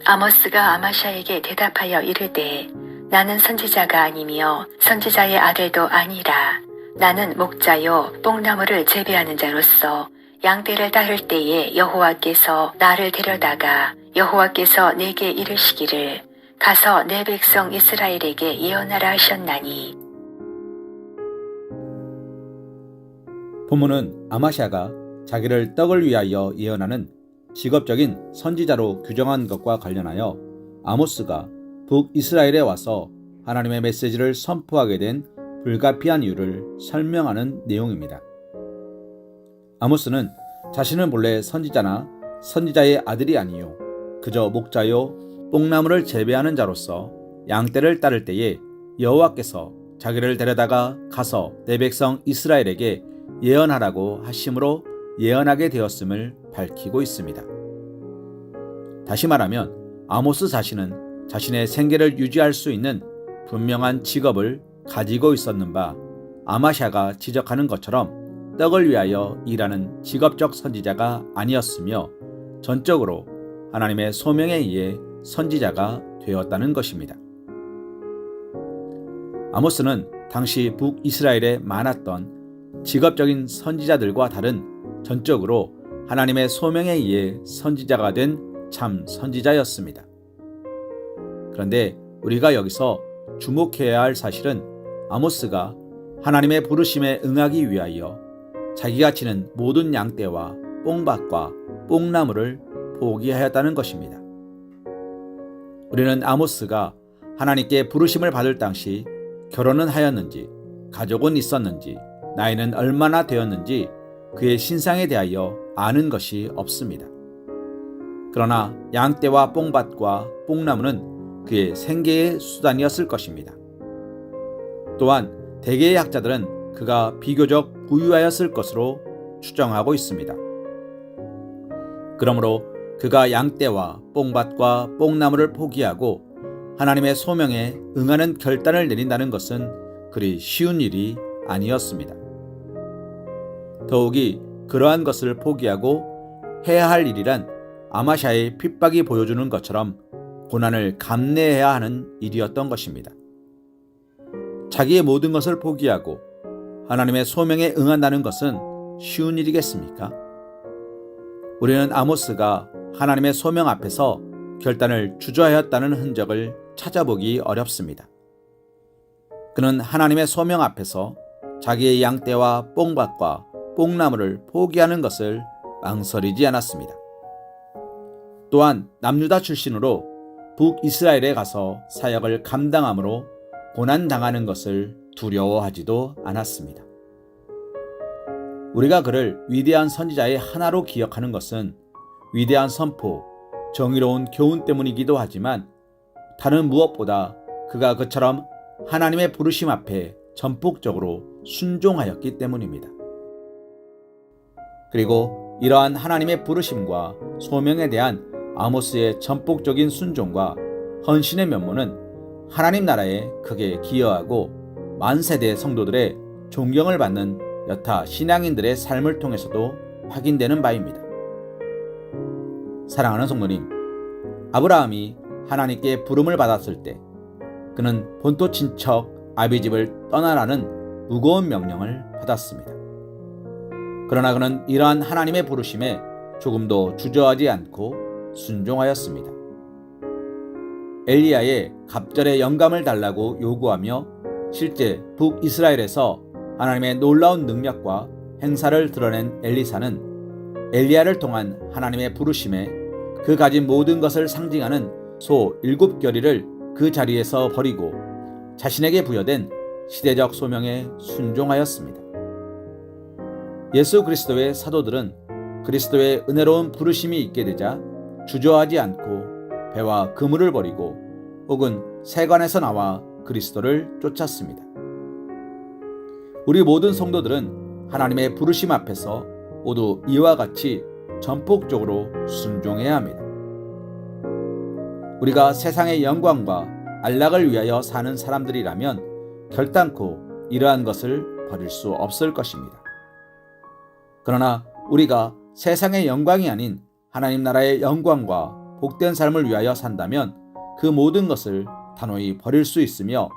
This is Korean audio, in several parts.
아모스가 아마샤에게 대답하여 이르되 나는 선지자가 아니며 선지자의 아들도 아니라 나는 목자요 뽕나무를 재배하는 자로서 양떼를 따를 때에 여호와께서 나를 데려다가 여호와께서 내게 이르시기를 가서 내 백성 이스라엘에게 예언하라 하셨나니. 본문은 아마샤가 자기를 떡을 위하여 예언하는 직업적인 선지자로 규정한 것과 관련하여 아모스가 북이스라엘에 와서 하나님의 메시지를 선포하게 된 불가피한 이유를 설명하는 내용입니다. 아모스는 자신은 본래 선지자나 선지자의 아들이 아니요 그저 목자요 뽕나무를 재배하는 자로서 양떼를 따를 때에 여호와께서 자기를 데려다가 가서 내 백성 이스라엘에게 예언하라고 하심으로 예언하게 되었음을 밝히고 있습니다. 다시 말하면 아모스 자신은 자신의 생계를 유지할 수 있는 분명한 직업을 가지고 있었는 바 아마샤가 지적하는 것처럼 떡을 위하여 일하는 직업적 선지자가 아니었으며 전적으로 하나님의 소명에 의해 선지자가 되었다는 것입니다. 아모스는 당시 북이스라엘에 많았던 직업적인 선지자들과 다른 전적으로 하나님의 소명에 의해 선지자가 된 참 선지자였습니다. 그런데 우리가 여기서 주목해야 할 사실은 아모스가 하나님의 부르심에 응하기 위하여 자기가 치는 모든 양떼와 뽕밭과 뽕나무를 포기하였다는 것입니다. 우리는 아모스가 하나님께 부르심을 받을 당시 결혼은 하였는지, 가족은 있었는지, 나이는 얼마나 되었는지 그의 신상에 대하여 아는 것이 없습니다. 그러나 양떼와 뽕밭과 뽕나무는 그의 생계의 수단이었을 것입니다. 또한 대개의 학자들은 그가 비교적 부유하였을 것으로 추정하고 있습니다. 그러므로 그가 양떼와 뽕밭과 뽕나무를 포기하고 하나님의 소명에 응하는 결단을 내린다는 것은 그리 쉬운 일이 아니었습니다. 더욱이 그러한 것을 포기하고 해야 할 일이란 아마샤의 핍박이 보여주는 것처럼 고난을 감내해야 하는 일이었던 것입니다. 자기의 모든 것을 포기하고 하나님의 소명에 응한다는 것은 쉬운 일이겠습니까? 우리는 아모스가 하나님의 소명 앞에서 결단을 주저하였다는 흔적을 찾아보기 어렵습니다. 그는 하나님의 소명 앞에서 자기의 양떼와 뽕밭과 뽕나무를 포기하는 것을 망설이지 않았습니다. 또한 남유다 출신으로 북이스라엘에 가서 사역을 감당함으로 고난당하는 것을 두려워하지도 않았습니다. 우리가 그를 위대한 선지자의 하나로 기억하는 것은 위대한 선포, 정의로운 교훈 때문이기도 하지만 다른 무엇보다 그가 그처럼 하나님의 부르심 앞에 전폭적으로 순종하였기 때문입니다. 그리고 이러한 하나님의 부르심과 소명에 대한 아모스의 전폭적인 순종과 헌신의 면모는 하나님 나라에 크게 기여하고 만세대 성도들의 존경을 받는 여타 신앙인들의 삶을 통해서도 확인되는 바입니다. 사랑하는 성도님, 아브라함이 하나님께 부름을 받았을 때 그는 본토 친척 아비집을 떠나라는 무거운 명령을 받았습니다. 그러나 그는 이러한 하나님의 부르심에 조금도 주저하지 않고 순종하였습니다. 엘리야의 갑절의 영감을 달라고 요구하며 실제 북이스라엘에서 하나님의 놀라운 능력과 행사를 드러낸 엘리사는 엘리야를 통한 하나님의 부르심에 그 가진 모든 것을 상징하는 소 7결의를 그 자리에서 버리고 자신에게 부여된 시대적 소명에 순종하였습니다. 예수 그리스도의 사도들은 그리스도의 은혜로운 부르심이 있게 되자 주저하지 않고 배와 그물을 버리고 혹은 세관에서 나와 그리스도를 쫓았습니다. 우리 모든 성도들은 하나님의 부르심 앞에서 모두 이와 같이 전폭적으로 순종해야 합니다. 우리가 세상의 영광과 안락을 위하여 사는 사람들이라면 결단코 이러한 것을 버릴 수 없을 것입니다. 그러나 우리가 세상의 영광이 아닌 하나님 나라의 영광과 복된 삶을 위하여 산다면 그 모든 것을 단호히 버릴 수 있으며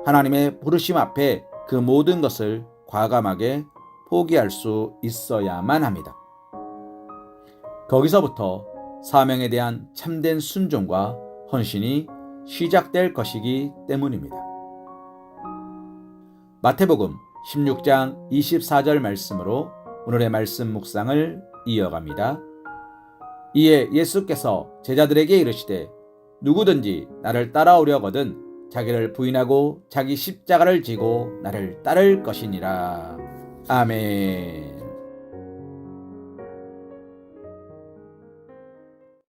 하나님의 부르심 앞에 그 모든 것을 과감하게 포기할 수 있어야만 합니다. 거기서부터 사명에 대한 참된 순종과 헌신이 시작될 것이기 때문입니다. 마태복음 16장 24절 말씀으로 오늘의 말씀 묵상을 이어갑니다. 이에 예수께서 제자들에게 이르시되 누구든지 나를 따라오려거든 자기를 부인하고 자기 십자가를 지고 나를 따를 것이니라. 아멘.